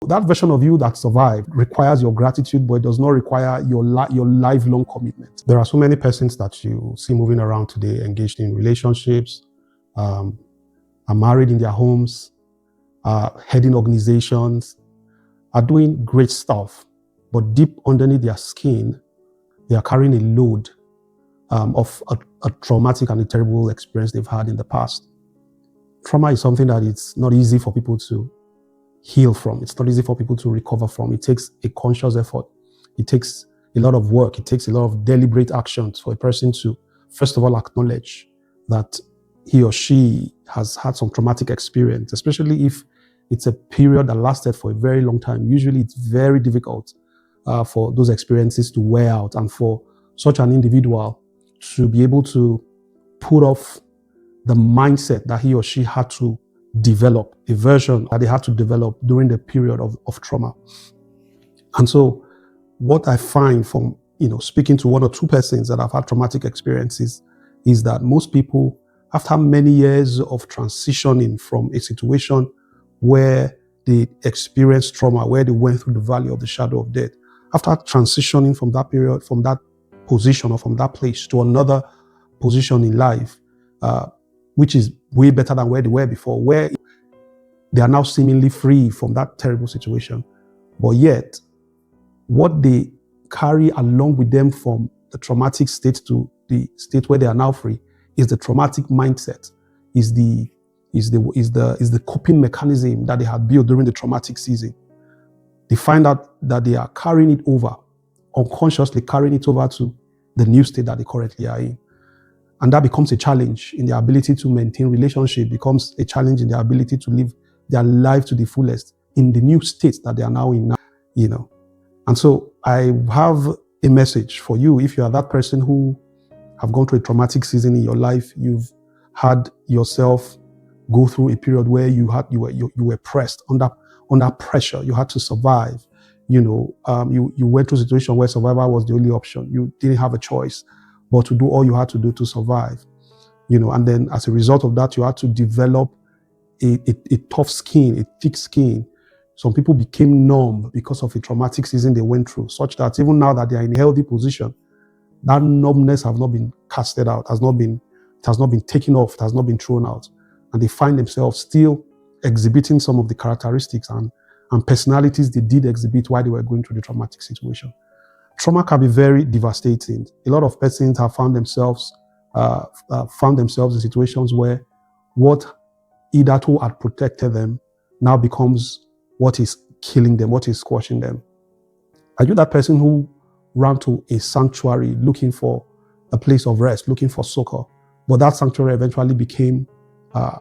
That version of you that survived requires your gratitude, but it does not require your lifelong commitment. There are so many persons that you see moving around today, engaged in relationships, are married in their homes, heading organizations, are doing great stuff, but deep underneath their skin, they are carrying a load of a traumatic and a terrible experience they've had in the past. Trauma is something that it's not easy for people to heal from. It's not easy for people to recover from. It takes a conscious effort. It takes a lot of work. It takes a lot of deliberate actions for a person to, first of all, acknowledge that he or she has had some traumatic experience, especially if it's a period that lasted for a very long time. Usually it's very difficult for those experiences to wear out, and for such an individual to be able to put off the mindset that he or she had to develop, a version that they had to develop during the period of trauma. And so what I find from speaking to one or two persons that have had traumatic experiences is that most people, after many years of transitioning from a situation where they experienced trauma, where they went through the valley of the shadow of death, after transitioning from that period, from that position or from that place to another position in life, which is way better than where they were before, where they are now seemingly free from that terrible situation. But yet, what they carry along with them from the traumatic state to the state where they are now free is the traumatic mindset, is the coping mechanism that they had built during the traumatic season. They find out that they are carrying it over, unconsciously carrying it over to the new state that they currently are in. And that becomes a challenge in their ability to maintain relationship, becomes a challenge in their ability to live their life to the fullest in the new state that they are now in now, And so I have a message for you. If you are that person who have gone through a traumatic season in your life, you've had yourself go through a period where you were pressed under pressure. You had to survive. You went through a situation where survival was the only option. You didn't have a choice but to do all you had to do to survive. And then as a result of that, you had to develop a tough skin, a thick skin. Some people became numb because of a traumatic season they went through, such that even now that they are in a healthy position, that numbness has not been casted out, it has not been taken off, it has not been thrown out. And they find themselves still exhibiting some of the characteristics and personalities they did exhibit while they were going through the traumatic situation. Trauma can be very devastating. A lot of persons have found themselves in situations where what hitherto had protected them now becomes what is killing them, what is squashing them. Are you that person who ran to a sanctuary looking for a place of rest, looking for succor, but that sanctuary eventually became a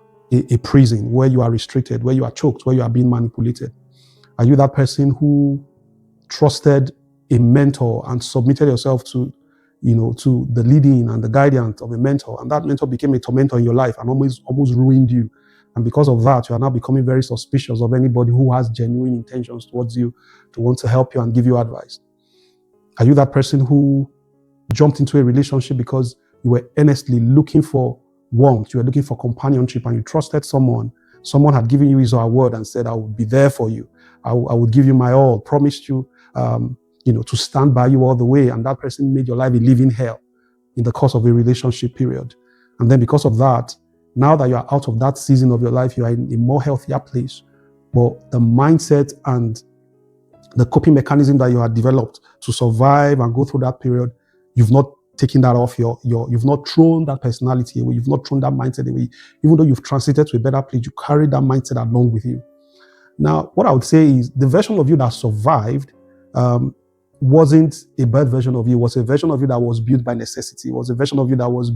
prison where you are restricted, where you are choked, where you are being manipulated? Are you that person who trusted a mentor and submitted yourself to the leading and the guidance of a mentor, and that mentor became a tormentor in your life and almost ruined you? And because of that, you are now becoming very suspicious of anybody who has genuine intentions towards you to want to help you and give you advice. Are you that person who jumped into a relationship because you were earnestly looking for warmth, you were looking for companionship, and you trusted someone? Someone had given you his or her word and said, I will be there for you. I would give you my all, promised you, to stand by you all the way. And that person made your life a living hell in the course of a relationship period. And then because of that, now that you are out of that season of your life, you are in a more healthier place. But the mindset and the coping mechanism that you had developed to survive and go through that period, you've not taken that off you've not thrown that personality away, you've not thrown that mindset away. Even though you've transited to a better place, you carry that mindset along with you. Now, what I would say is the version of you that survived wasn't a bad version of you. It was a version of you that was built by necessity. It was a version of you that was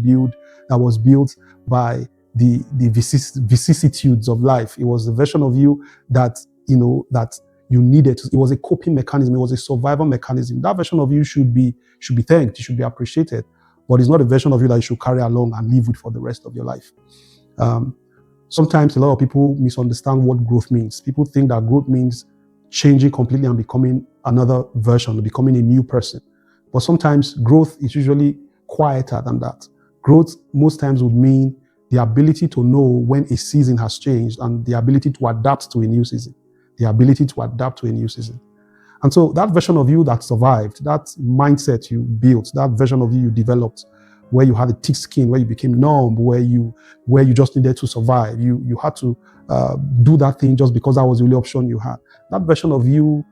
built by the vicissitudes of life. It was the version of you that you needed. It was a coping mechanism. It was a survival mechanism. That version of you should be thanked. It should be appreciated. But it's not a version of you that you should carry along and live with for the rest of your life. Sometimes a lot of people misunderstand what growth means. People think that growth means changing completely and becoming another version, becoming a new person. But sometimes growth is usually quieter than that. Growth most times would mean the ability to know when a season has changed and the ability to adapt to a new season. the ability to adapt to a new season. And so that version of you that survived, that mindset you built, that version of you developed, where you had a thick skin, where you became numb, where you just needed to survive. You had to do that thing just because that was the only option you had. That version of you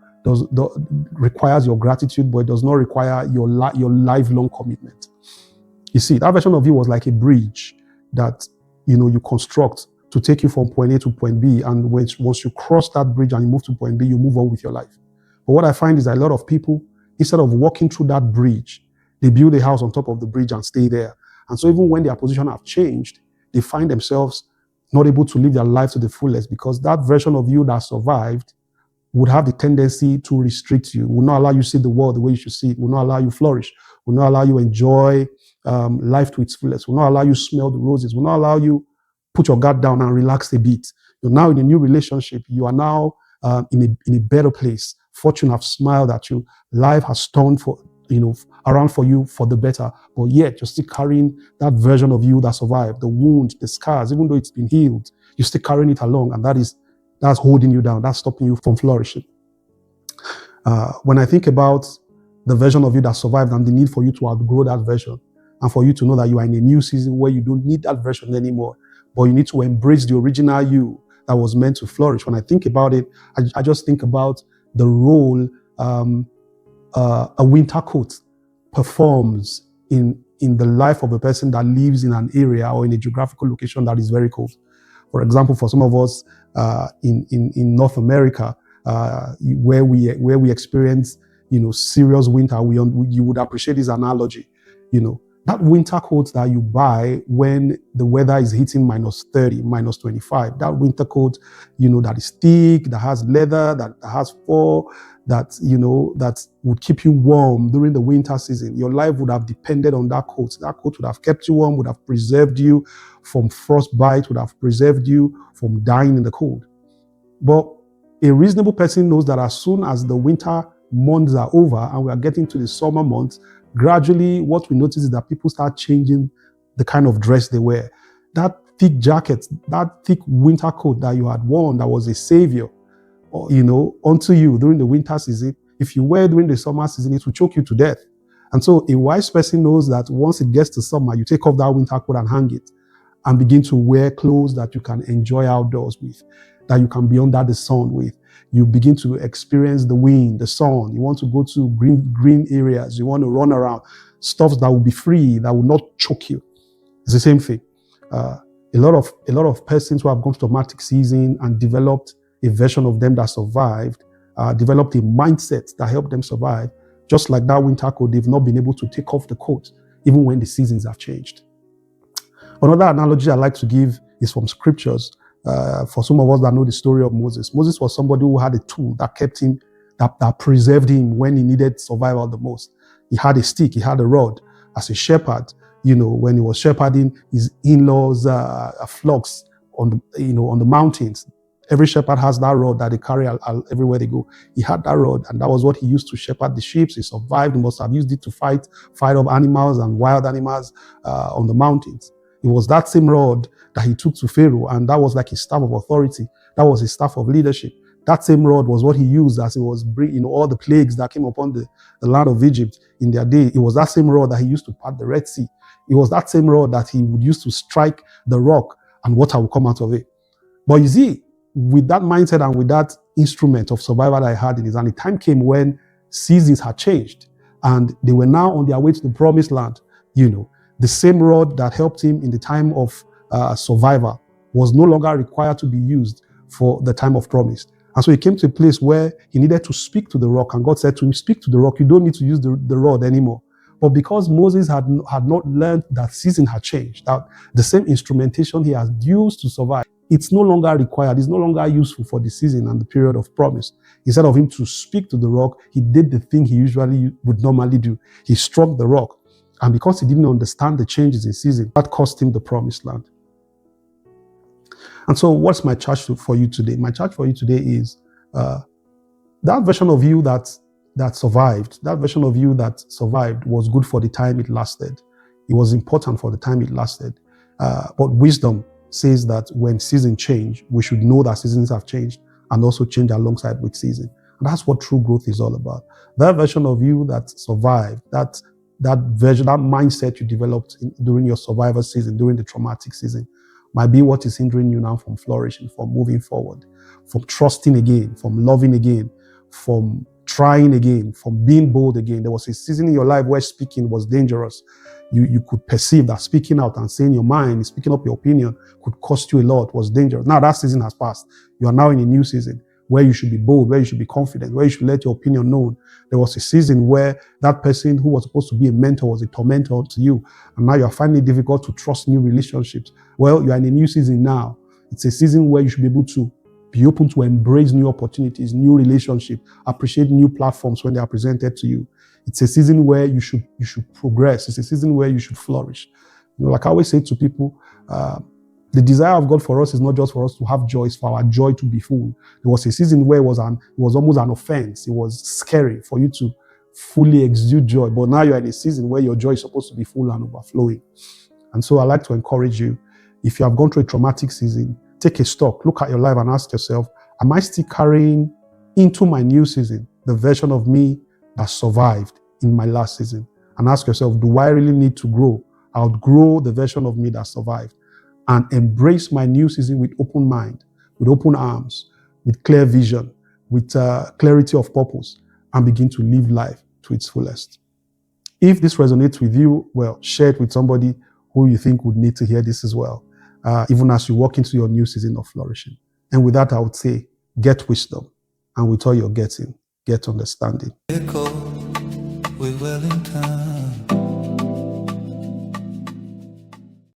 requires your gratitude, but it does not require your lifelong commitment. You see, that version of you was like a bridge that you construct to take you from point A to point B. And once you cross that bridge and you move to point B, you move on with your life. But what I find is that a lot of people, instead of walking through that bridge, they build a house on top of the bridge and stay there. And so even when their position have changed, they find themselves not able to live their life to the fullest, because that version of you that survived would have the tendency to restrict you, would not allow you to see the world the way you should see it, would not allow you flourish, would not allow you enjoy life to its fullest, would not allow you smell the roses, would not allow you put your guard down and relax a bit. You're now in a new relationship. You are now in a better place. Fortune have smiled at you. Life has turned around for you for the better. But yet you're still carrying that version of you that survived, the wound, the scars. Even though it's been healed, you're still carrying it along, and that's holding you down. That's stopping you from flourishing. When I think about the version of you that survived and the need for you to outgrow that version, and for you to know that you are in a new season where you don't need that version anymore, but you need to embrace the original you that was meant to flourish. When I think about it, I just think about the role a winter coat performs in the life of a person that lives in an area or in a geographical location that is very cold. For example, for some of us in North America, where we experience serious winter, you would appreciate this analogy. That winter coat that you buy when the weather is hitting -30, -25, that winter coat, that is thick, that has leather, that has fur, that would keep you warm during the winter season. Your life would have depended on that coat. That coat would have kept you warm, would have preserved you from frostbite, would have preserved you from dying in the cold. But a reasonable person knows that as soon as the winter months are over and we are getting to the summer months, gradually what we notice is that people start changing the kind of dress they wear. That thick jacket, that thick winter coat that you had worn that was a savior, onto you during the winter season, if you wear it during the summer season, it will choke you to death. And so a wise person knows that once it gets to summer, you take off that winter coat and hang it and begin to wear clothes that you can enjoy outdoors with, that you can be under the sun with. You begin to experience the wind, the sun. You want to go to green areas. You want to run around. Stuff that will be free, that will not choke you. It's the same thing. A lot of persons who have gone through traumatic season and developed a version of them that survived, developed a mindset that helped them survive. Just like that winter coat, they've not been able to take off the coat, even when the seasons have changed. Another analogy I like to give is from scriptures. For some of us that know the story of Moses, Moses was somebody who had a tool that kept him, that preserved him when he needed survival the most. He had a stick, he had a rod. As a shepherd, when he was shepherding his in-laws' flocks on the mountains, every shepherd has that rod that they carry everywhere they go. He had that rod, and that was what he used to shepherd the sheep. He survived. He must have used it to fight off animals and wild animals on the mountains. It was that same rod that he took to Pharaoh, and that was like his staff of authority. That was his staff of leadership. That same rod was what he used as he was bringing all the plagues that came upon the land of Egypt in their day. It was that same rod that he used to part the Red Sea. It was that same rod that he would use to strike the rock, and water would come out of it. But you see, with that mindset and with that instrument of survival that I had in his hand, the time came when seasons had changed, and they were now on their way to the promised land. The same rod that helped him in the time of survival was no longer required to be used for the time of promise. And so he came to a place where he needed to speak to the rock, and God said to him, speak to the rock, you don't need to use the rod anymore. But because Moses had not learned that season had changed, that the same instrumentation he has used to survive, it's no longer required, it's no longer useful for the season and the period of promise. Instead of him to speak to the rock, he did the thing he usually would normally do. He struck the rock. And because he didn't understand the changes in season, that cost him the promised land. And so what's my charge for you today? My charge for you today is that version of you that survived, that version of you that survived was good for the time it lasted. It was important for the time it lasted. But wisdom says that when seasons change, we should know that seasons have changed and also change alongside with season. And that's what true growth is all about. That version of you that survived, that version, that mindset you developed during your survivor season, during the traumatic season, might be what is hindering you now from flourishing, from moving forward, from trusting again, from loving again, from trying again, from being bold again. There was a season in your life where speaking was dangerous. You could perceive that speaking out and saying your mind, speaking up your opinion could cost you a lot, was dangerous. Now that season has passed. You are now in a new season where you should be bold, where you should be confident, where you should let your opinion known. There was a season where that person who was supposed to be a mentor was a tormentor to you. And now you're finding it difficult to trust new relationships. Well, you're in a new season now. It's a season where you should be able to be open to embrace new opportunities, new relationships, appreciate new platforms when they are presented to you. It's a season where you should progress. It's a season where you should flourish. Like I always say to people, the desire of God for us is not just for us to have joy, it's for our joy to be full. There was a season where it was almost an offense. It was scary for you to fully exude joy. But now you're in a season where your joy is supposed to be full and overflowing. And so I like to encourage you, if you have gone through a traumatic season, take a stock, look at your life and ask yourself, am I still carrying into my new season the version of me that survived in my last season? And ask yourself, do I really need to grow, outgrow the version of me that survived, and embrace my new season with open mind, with open arms, with clear vision, with clarity of purpose, and begin to live life to its fullest? If this resonates with you, well, share it with somebody who you think would need to hear this as well, even as you walk into your new season of flourishing. And with that, I would say, get wisdom. And with all you're getting, get understanding. With Wellington.